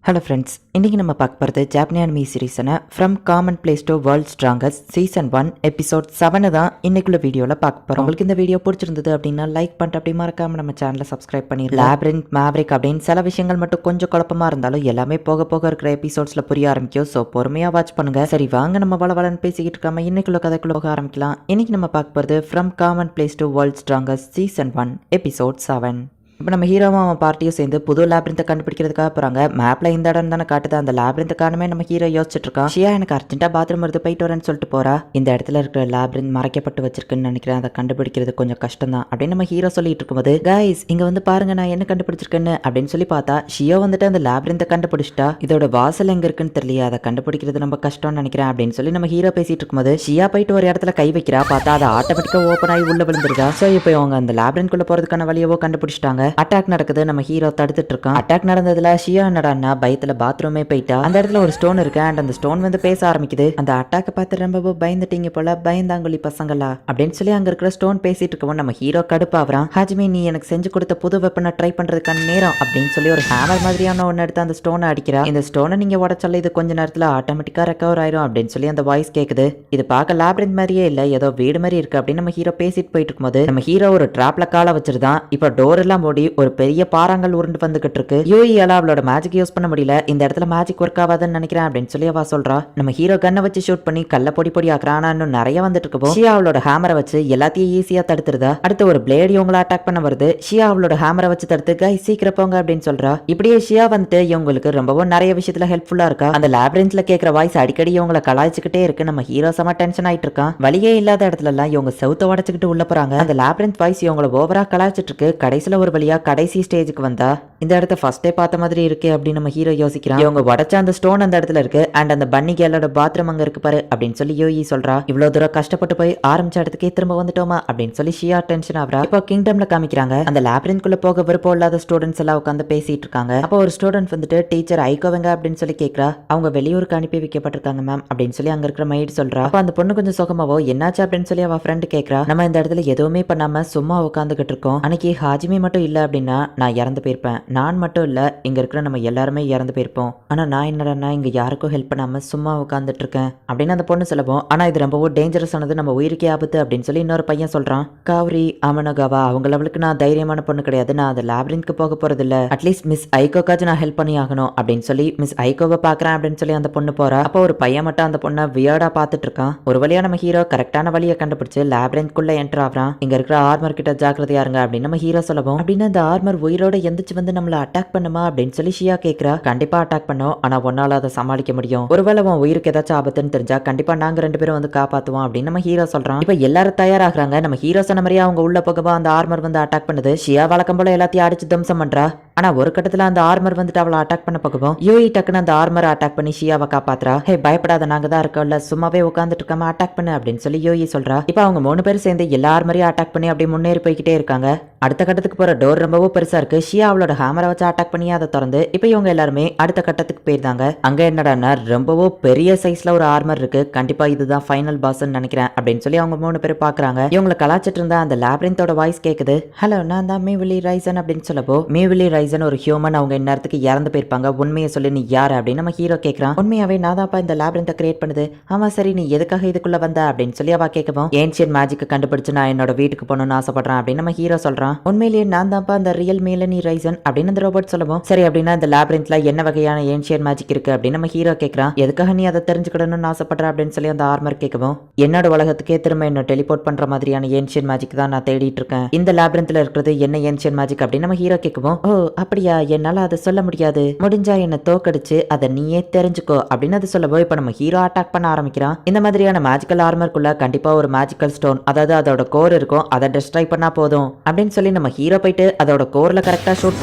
Hello friends, இன்றைக்கி நம்ம பார்க்க போகிறது ஜாப்பனி அனிமி சீரீஸான from common place to world strongest season 1 episode 7 தான் இன்னைக்குள்ள வீடியோவில் பார்க்க போகிறோம். உங்களுக்கு இந்த வீடியோ பிடிச்சிருந்தது அப்படின்னா லைக் பண்ணிட்டு அப்படி மறக்காமல் நம்ம சேனலை சப்ஸ்கிரைப் பண்ணிடலாம். லாப்ரின்த், மேவரிக் அப்படின்னு சில விஷயங்கள் மட்டும் கொஞ்சம் குழப்பமாக இருந்தாலும் எல்லாமே போக போக இருக்கிற எபிசோட்ஸில் புரிய ஆரம்பிக்கும். ஸோ பொறுமையாக வாட்ச் பண்ணுங்கள். சரி வாங்க நம்ம வளவலன்னு பேசிக்கிட்டு இருக்காம இன்னைக்குள்ள கதைக்குள்ள போக ஆரம்பிக்கலாம். இன்றைக்கி நம்ம பார்க்க போகிறது from common place to world strongest season 1 episode 7. இப்போ நம்ம ஹீரோவும் அவன் பார்ட்டியும் சேர்ந்து புது லேப்ரிந்தை கண்டுபிடிக்கிறதுக்காக போகிறாங்க. மேப்பில் இந்த இடம் தானே காட்டுது, அந்த லேப்ரிந்தை காணுமே நம்ம ஹீரோ யோசிச்சுட்டு இருக்கான். ஷியா எனக்கு அர்ஜென்ட்டாக பாத்ரூம் வருது, போயிட்டு வரேன்னு சொல்லிட்டு போறா. இந்த இடத்துல இருக்கிற லேப்ரிந்த் மறைக்கப்பட்டு வச்சிருக்குன்னு நினைக்கிறேன், அதை கண்டுபிடிக்கிறது கொஞ்சம் கஷ்டம் தான் அப்படின்னு நம்ம ஹீரோ சொல்லிட்டு இருக்கும்போது, கைஸ் இங்கே வந்து பாருங்க நான் என்ன கண்டுபிடிச்சிருக்கேன்னு அப்படின்னு சொல்லி பார்த்தா ஷியோ வந்துட்டு அந்த லேப்ரிந்தை கண்டுபிடிச்சிட்டா. இதோட வாசல் எங்கே இருக்குன்னு தெரியல, அதை கண்டுபிடிக்கிறது ரொம்ப கஷ்டம்னு நினைக்கிறேன் அப்படின்னு சொல்லி நம்ம ஹீரோ பேசிட்டு இருக்கும்போது ஷியா போயிட்டு ஒரு இடத்துல கை வைக்கிறா. பார்த்தா அதை ஆட்டோமேட்டிக்காக ஓப்பன் ஆகி உள்ள விழுந்துருதா. ஸோ இப்போ அவங்க அந்த லேப்ரிந்த்குள்ள போறதுக்கான வழியவோ கண்டுபிடிச்சிட்டாங்க. அட்டாக் நடக்குது, நம்ம ஹீரோ தடுத்துட்டு இருக்கான். அட்டாக் நடந்ததுல ஷியா என்னடான்னா பயத்துல பாத்ரூமே போயிட்டா. அந்த இடத்துல ஒரு ஸ்டோன் இருக்கு அண்ட் அந்த ஸ்டோன் வந்து பேச ஆரம்பிக்குது. அந்த அட்டாக்கை பார்த்து ரொம்ப பயந்துட்டீங்க போல பயந்தாங்குழி பசங்களா அப்படின்னு சொல்லி அங்க இருக்கிற ஸ்டோன் பேசிட்டு இருக்கவும் நம்ம ஹீரோ கடுப்பாவறான். ஹாஜிமே நீ எனக்கு செஞ்சு கொடுத்த புது வெப்பனை ட்ரை பண்றதுக்கான நேரம் அப்படின்னு சொல்லி ஒரு ஹேமர் மாதிரியான ஒன்னு எடுத்து அந்த ஸ்டோனை அடிக்கிறா. இந்த ஸ்டோனை நீங்க உடச்சல இது கொஞ்ச நேரத்துல ஆட்டோமேட்டிக்கா ரெக்கவர் ஆயிரும் அப்படின்னு சொல்லி அந்த வாய்ஸ் கேக்குது. இது பார்க்க லேப்ரிந்த் மாதிரியே இல்ல, ஏதோ வீடு மாதிரி இருக்கு அப்படின்னு நம்ம ஹீரோ பேசிட்டு போயிட்டு இருக்கும்போது நம்ம ஹீரோ ஒரு டிராப்ல கால வச்சிருந்தான். இப்ப டோர் எல்லாம் மூடி ஒரு பெரிய பாறாங்கல் உருண்டு வந்துகிட்டு இருக்கு. யூஇயால அவளோட மேஜிக் யூஸ் பண்ண முடியல, இந்த இடத்துல மேஜிக் ஒர்க் ஆகாதுன்னு நினைக்கிறேன் அப்படின்னு சொல்லி அவ சொல்றா. நம்ம ஹீரோ கண்ணை வச்சு ஷூட் பண்ணி கல்ல பொடி பொடி ஆக்குறான். ஆனா இன்னும் நிறைய வந்துட்டு இருக்கு. ஷியா அவளோட ஹேமரை வச்சு எல்லாத்தையும் ஈஸியா தடுத்துருதா. அடுத்து ஒரு பிளேட் இவங்களை அட்டாக் பண்ண வருது. ஷியா அவளோட ஹேமரை வச்சு தடுத்து கை சீக்கிரம் போங்க அப்படின்னு சொல்றா. இப்படியே ஷியா வந்துட்டு இவங்களுக்கு ரொம்பவும் நிறைய விஷயத்துல ஹெல்ப்ஃபுல்லா இருக்கா. அந்த லேப்ரின்ஸ்ல கேட்கிற வாய்ஸ் அடிக்கடி இவங்களை கலாய்ச்சிக்கிட்டே இருக்கு. நம்ம ஹீரோ செம டென்ஷன் ஆயிட்டு இருக்கான். வழியே இல்லாத இடத்துல எல்லாம் இவங்க செவுத்த உடச்சுக்கிட்டு உள்ள போறாங்க. அந்த லேப்ரின்த் வாய்ஸ் இவங்களை ஓவரா கலாய்ச்சிட்டு இருக்கு. கடைசியில ஒரு வழியா கடைசி ஸ்டேஜுக்கு வந்தா இந்த இடத்த ஃபர்ஸ்டே பார்த்த மாதிரி இருக்கு அப்படின்னு நம்ம ஹீரோ யோசிக்கிறான். இவங்க உடச்ச அந்த ஸ்டோன் அந்த இடத்துல இருக்கு அண்ட் அந்த பன்னி கேலோட பாத்ரூம் அங்க இருக்கு பாரு அப்படின்னு சொல்லி யோயி சொல்றா. இவ்வளவு தூரம் கஷ்டப்பட்டு போய் ஆரம்பிச்ச இடத்துக்கே திரும்ப வந்துட்டோமா அப்படின்னு சொல்லி ஷியா டென்ஷன் ஆகுறா. இப்போ கிங்டம்ல காமிக்கிறாங்க. அந்த லேப்ரின்குள்ள போக விருப்பம் இல்லாத ஸ்டூடெண்ட்ஸ் எல்லாம் உட்காந்து பேசிட்டு இருக்காங்க. அப்போ ஒரு ஸ்டூடெண்ட் வந்துட்டு டீச்சர் ஐகோவங்க அப்படின்னு சொல்லி கேட்கறா. அவங்க வெளியூருக்கு அனுப்பி வைக்கப்பட்டிருக்காங்க மேம் அப்படின்னு சொல்லி அங்க இருக்கிற மைட் சொல்றா. அப்ப அந்த பொண்ணு கொஞ்சம் சுகமாவோ என்னாச்சு அப்படின்னு சொல்லி அவ ஃப்ரெண்ட் கேட்கறா. நம்ம இந்த இடத்துல எதுவுமே பண்ணாம சும்மா உட்காந்துக்கிட்டு இருக்கோம். அன்னைக்கு ஹாஜிமி மட்டும் இல்ல அப்படின்னா நான் இறந்து போயிருப்பேன். நான் மட்டும் இல்ல, இங்க இருக்கிற நம்ம எல்லாருமே இறந்து போயிருப்போம். ஆனா நான் என்னடா இங்க யாருக்கும் ஹெல்ப் பண்ணாம சும்மா உட்காந்துட்டு இருக்கேன் அப்படின்னு அந்த பொண்ணு சொல்லவும், ஆனா இது ரொம்பவும் டேஞ்சரஸ் ஆனது, நம்ம உயிருக்கே ஆபத்து அப்படின்னு சொல்லி இன்னொரு பையன் சொல்றான். காவரி அமனகாவா அவங்க லெவலுக்கு நான் தைரியமான பொண்ணு கிடையாது, நான் அந்த லேப்ரின்க்கு போக போறது இல்ல, அட்லீஸ்ட் மிஸ் ஐகோக்காச்சும் நான் ஹெல்ப் பண்ணி ஆகணும் அப்படின்னு சொல்லி மிஸ் ஐகோவை பாக்குறேன் அப்படின்னு சொல்லி அந்த பொண்ணு போறா. அப்போ ஒரு பையன் மட்டும் அந்த பொண்ணை வியர்டா பாத்துட்டு இருக்கான். ஒரு வழியா நம்ம ஹீரோ கரெக்டான வழியை கண்டுபிடிச்சு லேப்ரின்க்குள்ள என்டர் ஆகுறான். இங்க இருக்கிற ஆர்மர் கிட்ட ஜாக்கிரதையா இருங்க அப்படின்னு நம்ம ஹீரோ சொல்லவும், அப்படின்னு அந்த ஆர்மர் உயிரோட எந்திரிச்சு வந்து நம்மள அட்டாக் பண்ணுமா அப்படின்னு சொல்லி ஷியா கேக்குறா. கண்டிப்பா அட்டாக் பண்ணோம், ஆனா ஒன்னால அதை சமாளிக்க முடியும். ஒருவேளை உன் உயிருக்கு ஏதாச்சும் ஆபத்துன்னு தெரிஞ்சா கண்டிப்பா நாங்க 2 பேரும் வந்து காப்பாத்துவோம் அப்படின்னு நம்ம ஹீரோ சொல்றான். இப்ப எல்லாரும் தயாராகிறாங்க. நம்ம ஹீரோ சொன்ன மாதிரியே அவங்க உள்ள போகவா அந்த ஆர்மர் வந்து அட்டாக் பண்ணுது. ஷியா வழக்கம் போல எல்லாத்தையும் அடிச்சு தம்சம் பண்றா. ஆனா ஒரு கட்டத்துல அந்த ஆர்மர் வந்துட்டு அவளை அட்டாக் பண்ண போகவும் யூஇ டக்குன்னு அந்த ஆர்மரை அட்டாக் பண்ணி ஷியாவை காப்பாத்துறா. ஹே பயப்படாத, நாங்க தான் இருக்கோம்ல, சும்மாவே உட்காந்துட்டு இருக்காம அட்டாக் பண்ணு அப்படின்னு சொல்லி யூஇ சொல்றா. இப்ப அவங்க 3 பேரும் சேர்ந்து எல்லா ஆர்மரையும் அட்டாக் பண்ணி அப்படியே முன்னேறி போய்கிட்டே இருக்காங்க. அடுத்த கட்டத்துக்கு போற டோர் ரொம்பவும் பெருசா இருக்கு. ஷியா அவளோட ஹேமரை வச்சு அட்டாக் பண்ணி அதை திறந்து இப்ப இவங்க எல்லாருமே அடுத்த கட்டத்துக்கு போயிருந்தாங்க. அங்க என்னடான்னா ரொம்பவும் பெரிய சைஸ்ல ஒரு ஆர்மர் இருக்கு. கண்டிப்பா இதுதான் ஃபைனல் பாஸ்ன்னு நினைக்கிறேன் அப்படின்னு சொல்லி அவங்க 3 பேரும் பாக்குறாங்க. இவங்களை கலாச்சிட்டு இருந்தா அந்த லேப்ரின்த்தோட வாய்ஸ் கேக்குது. ஹலோ, நான் தான் மீவிலி ரைசன் அப்படின்னு சொல்லப்போ, மீவிலி ரைசன் ஒரு ஹியூமன், அவங்க இந்நேரத்துக்கு இறந்து போயிருப்பாங்க, உண்மையை சொல்லி நீ யாரு அப்படின்னு நம்ம ஹீரோ கேட்கறான். உண்மையாவே நான் தான்ப்பா இந்த லேப்ரின்த்தை கிரியேட் பண்ணுது. ஆமா சரி, நீ எதுக்காக இதுக்குள்ள வந்த அப்படின்னு சொல்லி அவ கேட்கவும், ஏன்ஷியன் மேஜிக் கண்டுபிடிச்சு நான் என்னோட வீட்டுக்கு போகணும்னு ஆசைப்படுறேன் அப்படின்னு நம்ம ஹீரோ சொல்றான். உண்மையிலேயே நான் தான்ப்பா அந்த ரியல் மீலனி ரைசன் அப்படின்னு அந்த ரோபோட் சொல்லவும், சரி அப்படின்னா இந்த லேப்ரின்த்ல என்ன வகையான ஏன்ஷியன் மேஜிக் இருக்கு அப்படின்னு நம்ம ஹீரோ கேட்கறான். எதுக்காக நீ அதை தெரிஞ்சுக்கணும்னு ஆசைப்படுற அப்படின்னு சொல்லி அந்த ஆர்மர் கேட்கவும், என்னோட உலகத்துக்கே திரும்ப என்ன டெலிபோர்ட் பண்ற மாதிரியான ஏன்ஷியன் மேஜிக் தான் நான் தேடிட்டு இருக்கேன். இந்த லேப்ரின்த்ல இருக்கிறது என்ன ஏன்ஷியன் மேஜிக் அப்படின்னு நம்ம ஹீரோ கேட்கவும், ஓ அப்படியா, என்னால அதை சொல்ல முடியாது, முடிஞ்சா என்ன தோக்கடிச்சு அதை நீயே தெரிஞ்சுக்கோ அப்படின்னு அது சொல்லவோ இப்ப நம்ம ஹீரோ அட்டாக் பண்ண ஆரம்பிக்கிறான். இந்த மாதிரியான மேஜிக்கல் ஆர்மருக்குள்ள கண்டிப்பா ஒரு மேஜிக்கல் ஸ்டோன், அதாவது அதோட கோர் இருக்கும், அதை டெஸ்ட்ராய் பண்ணா போதும் அப்படின்னு சொல்லி நம்ம ஹீரோ போயிட்டு அதோட கோர்ல கரெக்டா ஷூட்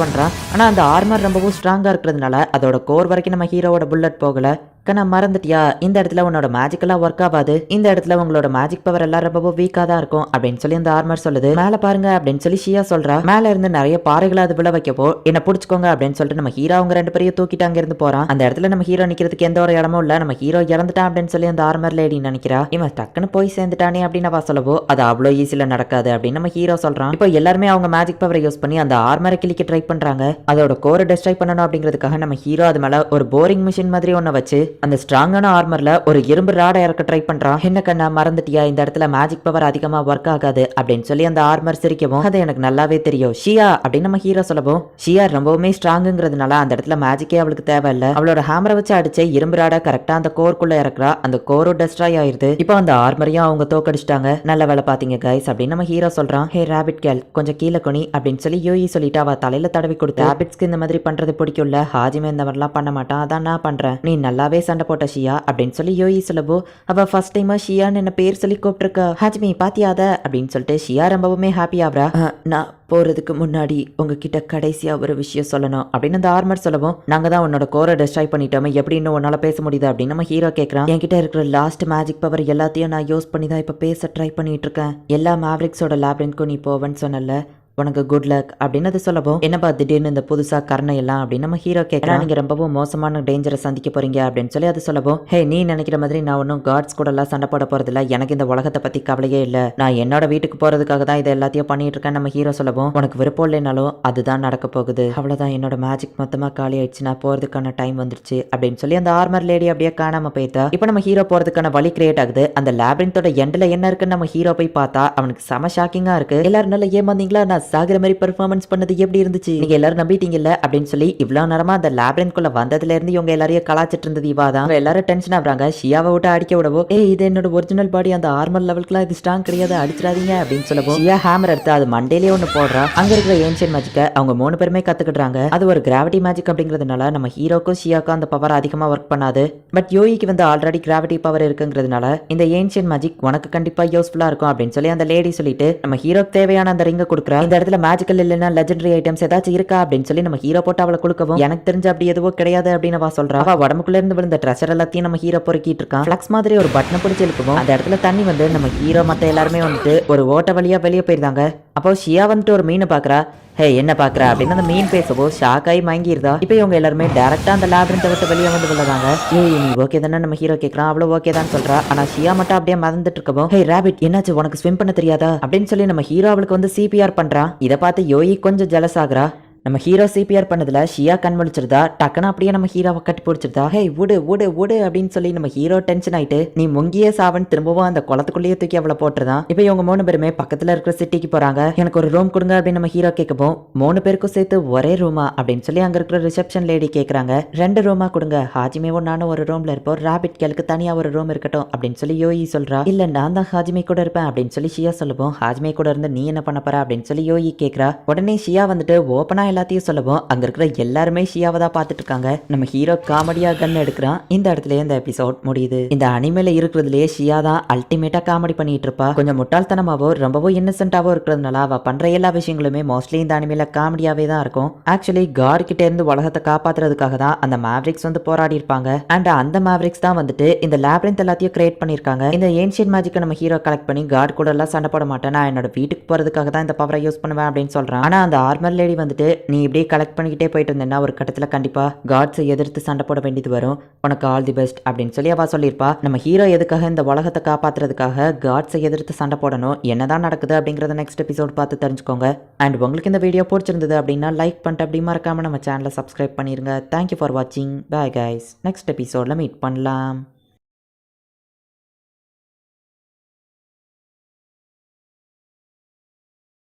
பண்றான். ஆனா அந்த ஆர்மர் ரொம்பவும் ஸ்ட்ராங்கா இருக்கிறதுனால அதோட கோர் வரைக்கும் நம்ம ஹீரோவோட புல்லட் போகல. கண்ணா மறந்துட்டியா, இந்த இடத்துல உன்னோட மேஜிக் எல்லாம் ஒர்க் ஆகாது, இந்த இடத்துல உங்களோட மேஜிக் பவர் எல்லாம் ரொம்ப வீக்கா தான் இருக்கும் அப்படின்னு சொல்லி அந்த ஆர்மர் சொல்லுது. மேல பாருங்க அப்படின்னு சொல்லி ஷியா சொல்றா. மேல இருந்து நிறைய பாறைகளை அது விழ வைக்கப்போ என்ன புடிச்சுக்கோங்க அப்படின்னு சொல்லிட்டு நம்ம ஹீரோ அவங்க 2 பேரையும் தூக்கிட்டு அங்க இருந்து போறான். அந்த இடத்துல நம்ம ஹீரோ நிக்கிறதுக்கு எந்த ஒரு இடமும் இல்ல. நம்ம ஹீரோ இறந்துட்டான் அப்படின்னு சொல்லி அந்த ஆர்மர் லேடி நினைக்கிறா. இவன் டக்குன்னு போய் சேர்ந்துட்டானே அப்படின்னு அவ சொல்லவோ அது அவ்வளோ ஈஸியில நடக்காது அப்படின்னு நம்ம ஹீரோ சொல்றான். இப்போ எல்லாருமே அவங்க மேஜிக் பவரை யூஸ் பண்ணி அந்த ஆர்மரை கிளிக்க ட்ரை பண்றாங்க. அதோட கோரை டெஸ்ட்ராய் பண்ணணும் அப்படிங்கிறதுக்காக நம்ம ஹீரோ அது மேல ஒரு போரிங் மிஷின் மாதிரி ஒன்ன வச்சு அந்த ஸ்ட்ராங்கான ஆர்மர்ல ஒரு இரும்பு ராட இறக்க ட்ரை பண்றான். என்ன கண்ணா மறந்துட்டியா, இந்த இடத்துல மேஜிக் பவர் அதிகமா ஒர்க் ஆகாது அப்படின்னு சொல்லி அந்த ஆர்மர் சிரிக்கவும் அது எனக்கு நல்லாவே தெரியும் ஷியா அப்படின்னு நம்ம ஹீரோ சொல்லவும் ஷியா ரொம்பவுமே ஸ்ட்ராங்குங்கிறதுனால அந்த இடத்துல மேஜிக்கே அவளுக்கு தேவையில்லை. அவளோட ஹேமரை வச்சு அடிச்சே இரும்பு ராட கரெக்டா அந்த கோருக்குள்ள இறக்குறா. அந்த கோரும் டெஸ்ட்ராய் ஆயிருது. இப்போ அந்த ஆர்மரையும் அவங்க தோக்கடிச்சிட்டாங்க. நல்ல வேலை பாத்தீங்க கைஸ் அப்படின்னு நம்ம ஹீரோ சொல்றான். ஹே ராபிட் கேல் கொஞ்சம் கீழே கொனி அப்படின்னு சொல்லி யோயி சொல்லிட்டு அவ தலையில தடவி கொடுத்து ராபிட்ஸ்க்கு இந்த மாதிரி பண்றது பிடிக்கும்ல, ஹாஜிமே இந்த மாதிரிலாம் பண்ண மாட்டான், அதான் நான் பண்றேன், நீ நல்லாவே சண்டை போட்ட ஷியா அப்படின்னு சொல்லி யோயி சொல்லவோ அவ ஃபர்ஸ்ட் டைமா ஷியான்னு என்ன பேர் சொல்லி கூப்பிட்டுருக்கா. ஹாஜிமி பாத்தியாத அப்படின்னு சொல்லிட்டு ஷியா ரொம்பவுமே ஹாப்பி ஆகுறா. நான் போறதுக்கு முன்னாடி உங்ககிட்ட கடைசியா ஒரு விஷயம் சொல்லணும் அப்படின்னு அந்த ஆர்மர் சொல்லவும் நாங்க தான் உன்னோட கோரை டெஸ்ட்ராய் பண்ணிட்டோமே, எப்படி இன்னும் உன்னால பேச முடியுது அப்படின்னு நம்ம ஹீரோ கேட்கறான். என்கிட்ட இருக்கிற லாஸ்ட் மேஜிக் பவர் எல்லாத்தையும் நான் யூஸ் பண்ணி தான் இப்ப பேச ட்ரை பண்ணிட்டு இருக்கேன். எல்லா மேவரிக்ஸோட லேப்ரின்க்கும் நீ போவேன்னு சொன்னல, உனக்கு குட் லக் அப்படின்னு அது சொல்லவும் என்னப்பா திடீர்னு இந்த புதுசா கர்ணை எல்லாம் அப்படின்னு நம்ம ஹீரோ கேட்கறான். நீங்க ரொம்பவும் மோசமான டேஞ்சரை சந்திக்க போறீங்க அப்படின்னு சொல்லி அது சொல்லவும் ஹே நீ நினைக்கிற மாதிரி நான் ஒன்னும் காட்ஸ் கூட எல்லாம் சண்டை போட போறது இல்ல, எனக்கு இந்த உலகத்தை பத்தி கவலையே இல்ல, நான் என்னோட வீட்டுக்கு போறதுக்காக தான் இதை எல்லாத்தையும் பண்ணிட்டு இருக்கேன் நம்ம ஹீரோ சொல்லவும் உனக்கு விருப்பம் இல்லைனாலும் அதுதான் நடக்க போகுது, அவ்வளவுதான், என்னோட மேஜிக் மொத்தமா காலி ஆயிடுச்சு, நான் போறதுக்கான டைம் வந்துருச்சு அப்படின்னு சொல்லி அந்த ஆர்மர் லேடி அப்படியே காணாம போயிட்டா. இப்போ நம்ம ஹீரோ போறதுக்கான வழி கிரியேட் ஆகுது. அந்த லேப்ரின்த்தோட எண்ட்ல என்ன இருக்குன்னு நம்ம ஹீரோ போய் பார்த்தா அவனுக்கு செம ஷாக்கிங்கா இருக்கு. எல்லாரும் நல்லா ஏமாந்தீங்களா, நான் சாகிற மாதிரி பெர்ஃபார்மன்ஸ் பண்ணது எப்படி இருந்துச்சு, நீங்க எல்லாரும் நம்பிட்டீங்கல்ல அப்படின்னு சொல்லி இவ்வளவு நேரமா அந்த லேப்ரின்குள்ள வந்ததுல இருந்து இவங்க எல்லாரையும் கலாச்சிட்டு இருந்தது இவாதான். எல்லாரும் டென்ஷன் ஆகுறாங்க. ஷியாவை விட்டு அடிக்க விடவோ இது என்னோட ஒரிஜினல் பாடி, அந்த ஆர்மர் லெவலுக்குலாம் இது ஸ்ட்ராங் கிடையாது, அடிச்சிடாதீங்க அப்படின்னு சொல்லவும் ஷியா ஹேமர் எடுத்து அது மண்டேலயே ஒன்னு போடுறா. அங்க இருக்கிற ஏன்ஷியன் மேஜிக்கை அவங்க 3 பேருமே கத்துக்கிடுறாங்க. அது ஒரு கிராவிட்டி மேஜிக் அப்படிங்கிறதுனால நம்ம ஹீரோக்கும் ஷியாக்கும் அந்த பவர் அதிகமா ஒர்க் பண்ணாது. பட் யோயிக்கு வந்து ஆல்ரெடி கிராவிட்டி பவர் இருக்குங்கிறதுனால இந்த ஏன்ஷியன் மேஜிக் உனக்கு கண்டிப்பா யூஸ்ஃபுல்லா இருக்கும் அப்படின்னு சொல்லி அந்த லேடி சொல்லிட்டு நம்ம ஹீரோக்கு தேவையான அந்த ரிங்கை கொடுக்குறா. இந்த இடத்துல மேஜிக்கல் இல்லைன்னா லெஜெண்டரி ஐட்டம்ஸ் ஏதாச்சும் இருக்கா அப்படின்னு சொல்லி நம்ம ஹீரோ போட்டு அவளை கொடுக்கவும் எனக்கு தெரிஞ்ச அப்படி எதுவும் கிடையாது அப்படின்னு அவ சொல்றா. அவ உடம்புக்குள்ள இருந்து விழுந்த ட்ரெஷர் எல்லாத்தையும் நம்ம ஹீரோ பொறுக்கிட்டு இருக்கான். ஃப்ளக்ஸ் மாதிரி ஒரு பட்டனை பிடிச்சி இழுக்கவும் அந்த இடத்துல தண்ணி வந்து நம்ம ஹீரோ மத்த எல்லாருமே வந்துட்டு ஒரு ஓட்ட வழியா வெளியே போயிருந்தாங்க. அப்போ ஷியா வந்துட்டு ஒரு மீனை பாக்குறா. ஹே என்ன பாக்குற அப்படின்னு அந்த மீன் பேசவோ ஷாக் ஆகி மயங்கிருதா. இப்போ இவங்க எல்லாருமே டேரக்டா அந்த லேப்ரின்த்தை விட்டு வெளியே வந்து விழுறாங்க. ஏய் நீ ஓகே தானே நம்ம ஹீரோ கேட்கறான். அவ்வளவு ஓகே தான் சொல்றா. ஆனா ஷியா மட்டும் அப்படியே மறந்துட்டு இருக்கவும் ஹே ராபிட் என்னாச்சு, உனக்கு ஸ்விம் பண்ண தெரியாதா அப்படின்னு சொல்லி நம்ம ஹீரோ அவளுக்கு வந்து சிபிஆர் பண்றான். இதை பார்த்து யோயி கொஞ்சம் ஜெலஸ் ஆகுறா. நம்ம ஹீரோ சிபிஆர் பண்ணதுல ஷியா கண் முழிச்சிருதா. டக்குன்னு அப்படியே நம்ம ஹீரோவை கட்டி பிடிச்சிருதா. ஹே உடு உடு உடு அப்படின்னு சொல்லி நம்ம ஹீரோ டென்ஷன் ஆயிட்டு நீ முங்கியே சாவன் திரும்பவும் அந்த குளத்துக்குள்ளேயே தூக்கி அவளை போட்டுருதான். இப்போ இவங்க 3 பேருமே பக்கத்துல இருக்கிற சிட்டிக்கு போறாங்க. எனக்கு ஒரு ரூம் கொடுங்க அப்படின்னு நம்ம ஹீரோ கேட்கவும் 3 பேருக்கும் சேர்த்து ஒரே ரூமா அப்படின்னு சொல்லி அங்க இருக்கிற ரிசப்ஷன் லேடி கேட்கறாங்க. 2 ரூமா கொடுங்க, ஹாஜிமேவும் நானும் ஒரு ரூம்ல இருப்போம், ராபிட் கேலுக்கு தனியா ஒரு ரூம் இருக்கட்டும் அப்படின்னு சொல்லி யோயி சொல்றா. இல்ல நான் தான் ஹாஜிமே கூட இருப்பேன் அப்படின்னு சொல்லி ஷியா சொல்லுவோம். ஹாஜிமே கூட இருந்து நீ என்ன பண்ண போற அப்படின்னு சொல்லி யோயி கேட்கறா. உடனே ஷியா வந்துட்டு ஓப்பனா எல்லாத்தையும் சொல்லவும் அங்க இருக்கிற எல்லாருமே ஷியாவை தான் பார்த்துட்டு இருக்காங்க. நம்ம ஹீரோ காமெடியா கன் எடுக்கிறான். இந்த இடத்துல இந்த எபிசோட் முடியுது. இந்த அனிமேல இருக்கிறதுலயே ஷியா தான் அல்டிமேட்டா காமெடி பண்ணிட்டு இருப்பா. கொஞ்சம் முட்டாள்தனமாவோ ரொம்பவும் இன்னசென்ட்டாவோ இருக்கிறதுனால அவ பண்ற எல்லா விஷயங்களுமே மோஸ்ட்லி இந்த அனிமேல காமெடியாவே தான் இருக்கும். ஆக்சுவலி காட் கிட்ட இருந்து உலகத்தை காப்பாத்துறதுக்காக தான் அந்த மேவரிக்ஸ் வந்து போராடி இருப்பாங்க. அண்ட் அந்த மேவரிக்ஸ் தான் வந்துட்டு இந்த லேப்ரின்த் எல்லாத்தையும் கிரியேட் பண்ணிருக்காங்க. இந்த ஏன்ஷியன் மேஜிக்கை நம்ம ஹீரோ கலெக்ட் பண்ணி காட் கூட எல்லாம் சண்டை போட மாட்டேன், நான் என்னோட வீட்டுக்கு போறதுக்காக தான் இந்த பவரை யூஸ் பண்ணுவேன் அப்படின்னு சொல்றான். ஆனா அந்த ஆர்மர் லேடி வந்துட்டு நீ இப்படியே கலெக்ட் பண்ணிக்கிட்டே போயிட்டு இருந்தேன்னா ஒரு கட்டத்துல கண்டிப்பா காட்ஸை எதிர்த்து சண்டை போட வேண்டியது வரும், உனக்கு ஆல் தி பெஸ்ட் அப்படின்னு சொல்லி அவ சொல்லியிருப்பா. நம்ம ஹீரோ எதுக்காக இந்த உலகத்தை காப்பாத்துறதுக்காக காட்ஸை எதிர்த்து சண்டை போடணும், என்னதான் நடக்குது அப்படிங்கறத நெக்ஸ்ட் எபிசோட் பார்த்து தெரிஞ்சுக்கோங்க. அண்ட் உங்களுக்கு இந்த வீடியோ பிடிச்சிருந்தது அப்படின்னா லைக் பண்ணிட்டு அப்படி மறக்காம நம்ம சேனலை சப்ஸ்கிரைப் பண்ணிருங்க. தேங்க்யூ ஃபார் வாட்சிங். பை கைஸ், நெக்ஸ்ட் எபிசோட்ல மீட் பண்ணலாம்.